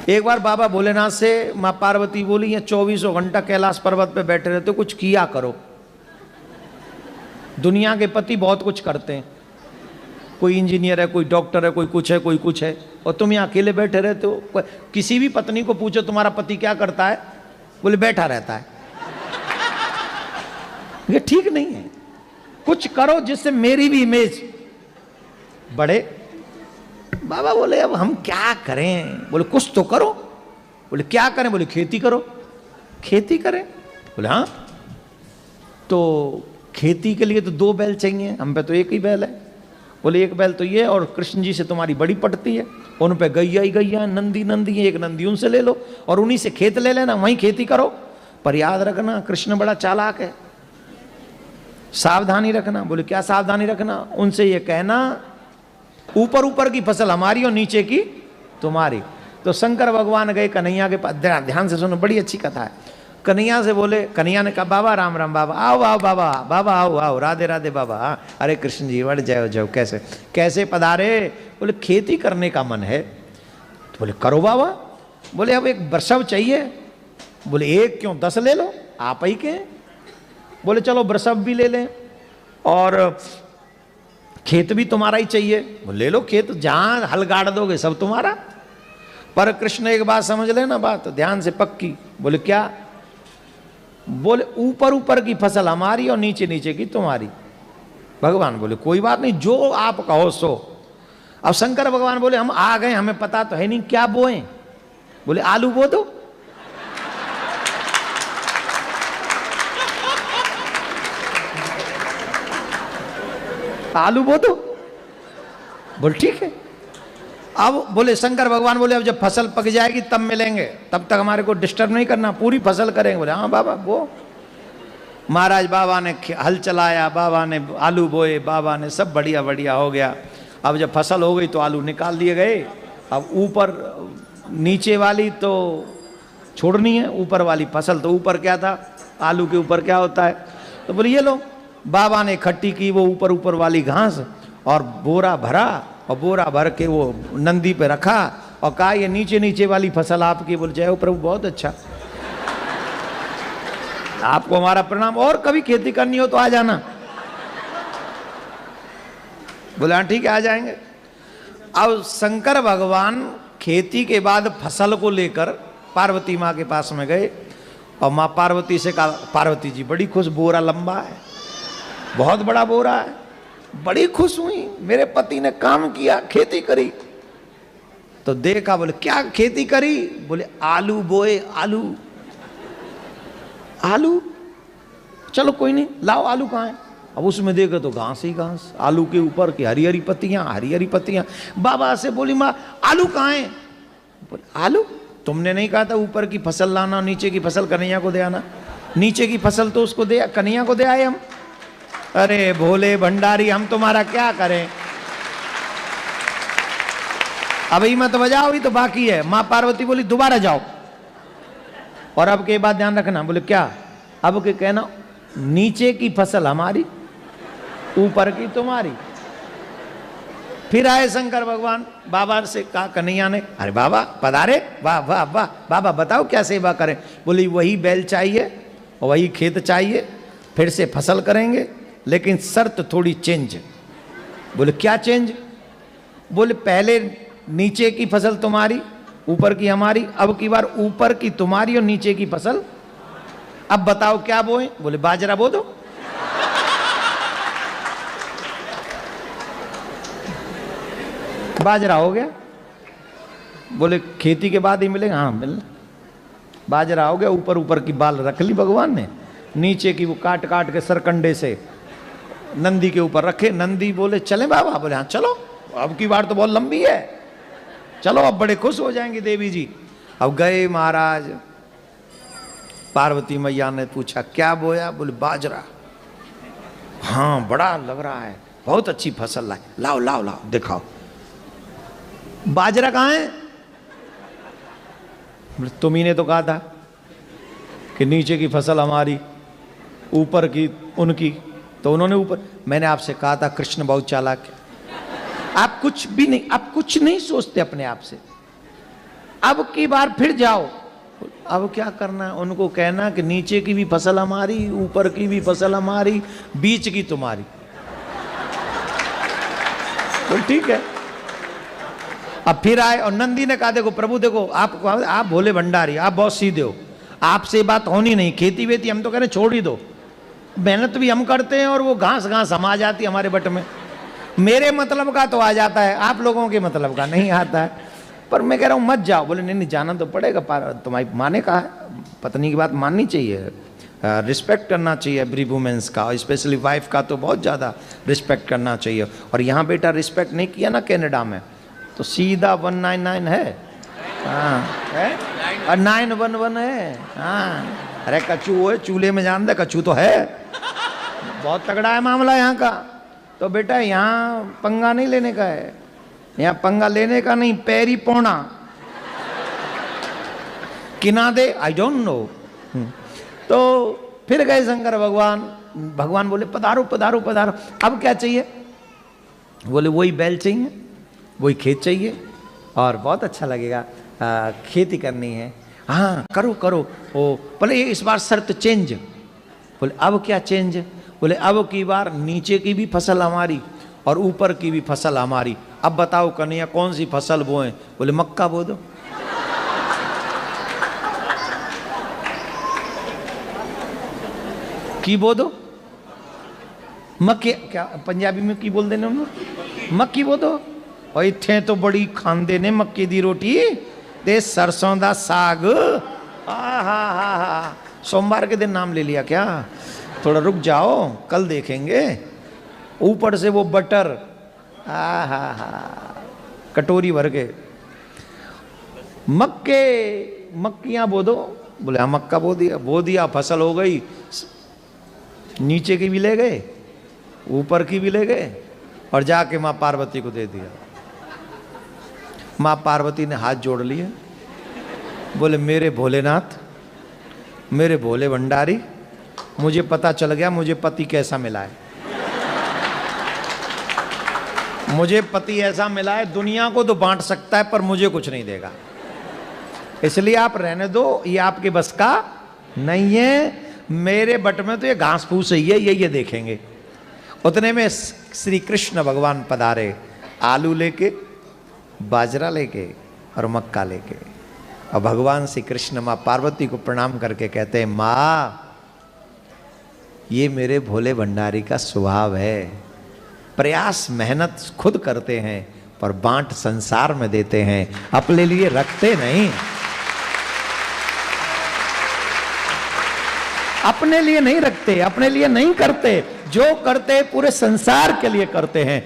एक बार बाबा भोलेनाथ से माँ पार्वती बोली, ये 24 घंटा कैलाश पर्वत पे बैठे रहते हो, कुछ किया करो। दुनिया के पति बहुत कुछ करते हैं, कोई इंजीनियर है, कोई डॉक्टर है, कोई कुछ है, कोई कुछ है, और तुम यहाँ अकेले बैठे रहते हो। किसी भी पत्नी को पूछो तुम्हारा पति क्या करता है, बोले बैठा रहता है। ये ठीक नहीं है, कुछ करो जिससे मेरी भी इमेज बढ़े। बाबा बोले अब हम क्या करें? बोले कुछ तो करो। बोले क्या करें? बोले खेती करो। खेती करें? बोले हाँ। तो खेती के लिए तो 2 बैल चाहिए, हम पे तो एक ही बैल है। बोले एक बैल तो ये, और कृष्ण जी से तुम्हारी बड़ी पटती है, उन पे गैया ही गैया, नंदी नंदी है, एक नंदी उनसे ले लो और उन्हीं से खेत ले लेना, वहीं खेती करो। पर याद रखना कृष्ण बड़ा चालाक है, सावधानी रखना। बोले क्या सावधानी रखना? उनसे ये कहना ऊपर ऊपर की फसल हमारी और नीचे की तुम्हारी। तो शंकर भगवान गए कन्हैया के पास, ध्यान से सुनो, बड़ी अच्छी कथा है। कन्हैया से बोले, कन्हैया ने कहा बाबा राम राम, बाबा आओ आओ, बाबा बाबा आओ आओ, राधे राधे बाबा। अरे कृष्ण जी बढ़ जाओ जाओ, कैसे कैसे पधारे? बोले खेती करने का मन है। तो बोले करो बाबा। बोले अब एक वृषभ चाहिए। बोले एक क्यों, 10 ले लो, आप ही के। बोले चलो वृषभ भी ले लें और खेत भी तुम्हारा ही चाहिए। बोले ले लो खेत, जहां हल गाड़ दोगे सब तुम्हारा। पर कृष्ण एक बात समझ लेना, बात ध्यान से पक्की। बोले क्या? बोले ऊपर ऊपर की फसल हमारी और नीचे नीचे की तुम्हारी। भगवान बोले कोई बात नहीं, जो आप कहो सो। अब शंकर भगवान बोले हम आ गए, हमें पता तो है नहीं क्या बोए। बोले आलू बो दो। आलू बो दो। बोले ठीक है। अब बोले शंकर भगवान बोले अब जब फसल पक जाएगी तब मिलेंगे, तब तक हमारे को डिस्टर्ब नहीं करना, पूरी फसल करेंगे। बोले हाँ बाबा वो। महाराज बाबा ने हल चलाया, बाबा ने आलू बोए, बाबा ने सब बढ़िया बढ़िया हो गया। अब जब फसल हो गई तो आलू निकाल दिए गए। अब ऊपर नीचे वाली तो छोड़नी है, ऊपर वाली फसल। तो ऊपर क्या था, आलू के ऊपर क्या होता है? तो बोले ये लो। बाबा ने इकट्ठी की वो ऊपर ऊपर वाली घास और बोरा भरा, और बोरा भर के वो नंदी पे रखा और कहा ये नीचे नीचे वाली फसल आपकी। बोले जय हो प्रभु, बहुत अच्छा, आपको हमारा प्रणाम, और कभी खेती करनी हो तो आ जाना। बोले हाँ ठीक है, आ जाएंगे। अब शंकर भगवान खेती के बाद फसल को लेकर पार्वती माँ के पास में गए और माँ पार्वती से कहा, पार्वती जी बड़ी खुश, बोरा लंबा है, बहुत बड़ा बोरा है। बड़ी खुश हुई, मेरे पति ने काम किया, खेती करी। तो देखा, बोले क्या खेती करी? बोले आलू बोए। आलू आलू, चलो कोई नहीं, लाओ आलू कहाँ है? अब उसमें देखो तो घास ही घास, आलू के ऊपर की हरी हरी पत्तियां, हरी हरी पत्तियां। बाबा से बोली माँ आलू कहाँ है? बोले आलू, तुमने नहीं कहा था ऊपर की फसल लाना, नीचे की फसल कन्हैया को दे आना? नीचे की फसल तो उसको दे, कन्हैया को दे आए हम। अरे भोले भंडारी, हम तुम्हारा क्या करें? अभी मत बजाओ, अभी तो बाकी है। माँ पार्वती बोली दोबारा जाओ, और अब के बाद ध्यान रखना। बोले क्या? अब के कहना नीचे की फसल हमारी, ऊपर की तुम्हारी। फिर आए शंकर भगवान, बाबा से कहा कन्हैया ने, अरे बाबा पधारे, वाह वाह वाह, बाबा बताओ क्या सेवा करें? बोली वही बैल चाहिए और वही खेत चाहिए, फिर से फसल करेंगे, लेकिन शर्त थोड़ी चेंज। बोले क्या चेंज? बोले पहले नीचे की फसल तुम्हारी, ऊपर की हमारी, अब की बार ऊपर की तुम्हारी और नीचे की फसल। अब बताओ क्या बोए? बोले बाजरा बो दो। बाजरा हो गया। बोले खेती के बाद ही मिलेगा? हाँ मिलना। बाजरा हो गया, ऊपर ऊपर की बाल रख ली भगवान ने, नीचे की वो काट काट के सरकंडे से नंदी के ऊपर रखे। नंदी बोले चले बाबा? बोले हाँ चलो, अब की बार तो बहुत लंबी है, चलो अब बड़े खुश हो जाएंगे देवी जी। अब गए महाराज, पार्वती मैया ने पूछा क्या बोया? बोले बाजरा। हाँ बड़ा लग रहा है, बहुत अच्छी फसल लाए, लाओ लाओ लाओ दिखाओ। बाजरा कहाँ है? तुम्ही ने तो कहा था कि नीचे की फसल हमारी, ऊपर की उनकी। तो उन्होंने ऊपर, मैंने आपसे कहा था कृष्ण बहुत चालाक है, आप कुछ भी नहीं, आप कुछ नहीं सोचते अपने आप से। अब की बार फिर जाओ। अब क्या करना है? उनको कहना कि नीचे की भी फसल हमारी, ऊपर की भी फसल हमारी, बीच की तुम्हारी। तो ठीक है। अब फिर आए और नंदी ने कहा देखो प्रभु देखो आप भोले भंडारी, आप बहुत सीधे हो, आपसे बात होनी नहीं, खेती वेती हम तो कह रहे छोड़ ही दो, मेहनत भी हम करते हैं और वो घास घास हम आ जाती है हमारे बट में, मेरे मतलब का तो आ जाता है, आप लोगों के मतलब का नहीं आता है। पर मैं कह रहा हूँ मत जाओ। बोले नहीं नहीं जाना तो पड़ेगा, तुम्हारी माँ ने कहा है, पत्नी की बात माननी चाहिए, रिस्पेक्ट करना चाहिए एवरी वुमेन्स का, स्पेशली वाइफ का तो बहुत ज़्यादा रिस्पेक्ट करना चाहिए। और यहाँ बेटा रिस्पेक्ट नहीं किया ना कनाडा में तो सीधा 199 है, हाँ है, और 911 है, हाँ। अरे कच्चू है, चूल्हे में जान दे कच्चू तो है, बहुत तगड़ा है मामला यहाँ का। तो बेटा यहाँ पंगा नहीं लेने का है, यहाँ पंगा लेने का नहीं, पैरी पौना किना दे आई डोंट नो। तो फिर गए शंकर भगवान, भगवान बोले पधारो पधारो पधारो। अब क्या चाहिए? बोले वही बैल चाहिए, वही खेत चाहिए और बहुत अच्छा लगेगा, खेती करनी है। हाँ करो करो। ओ बोले इस बार शर्त चेंज। बोले अब क्या चेंज? बोले अब की बार नीचे की भी फसल हमारी और ऊपर की भी फसल हमारी। अब बताओ कन्हैया कौन सी फसल बोएं? बोले मक्का बो दो। की बो दो? मक्के क्या पंजाबी में की बोल देने हम लोग? मक्की बो दो। और इत्थे तो बड़ी खांदे ने मक्के दी रोटी ते सरसों दा साग। हा हा हा। सोमवार के दिन नाम ले लिया क्या? थोड़ा रुक जाओ कल देखेंगे। ऊपर से वो बटर, हा हा हा, कटोरी भर के। मक्कियां बो दो। बोले हाँ मक्का बो दिया, फसल हो गई। नीचे की भी ले गए, ऊपर की भी ले गए और जाके माँ पार्वती को दे दिया। माँ पार्वती ने हाथ जोड़ लिए, बोले मेरे भोलेनाथ, मेरे भोले भंडारी, मुझे पता चल गया मुझे पति कैसा मिला है। मुझे पति ऐसा मिला है दुनिया को तो बांट सकता है पर मुझे कुछ नहीं देगा, इसलिए आप रहने दो, ये आपके बस का नहीं है। मेरे बट में तो ये घास फूस ही है, ये देखेंगे। उतने में श्री कृष्ण भगवान पधारे, आलू लेके, बाजरा लेके और मक्का लेके। और भगवान श्री कृष्ण माँ पार्वती को प्रणाम करके कहते हैं माँ ये मेरे भोले भंडारी का स्वभाव है, प्रयास मेहनत खुद करते हैं पर बांट संसार में देते हैं, अपने लिए रखते नहीं, अपने लिए नहीं रखते, अपने लिए नहीं करते, जो करते पूरे संसार के लिए करते हैं।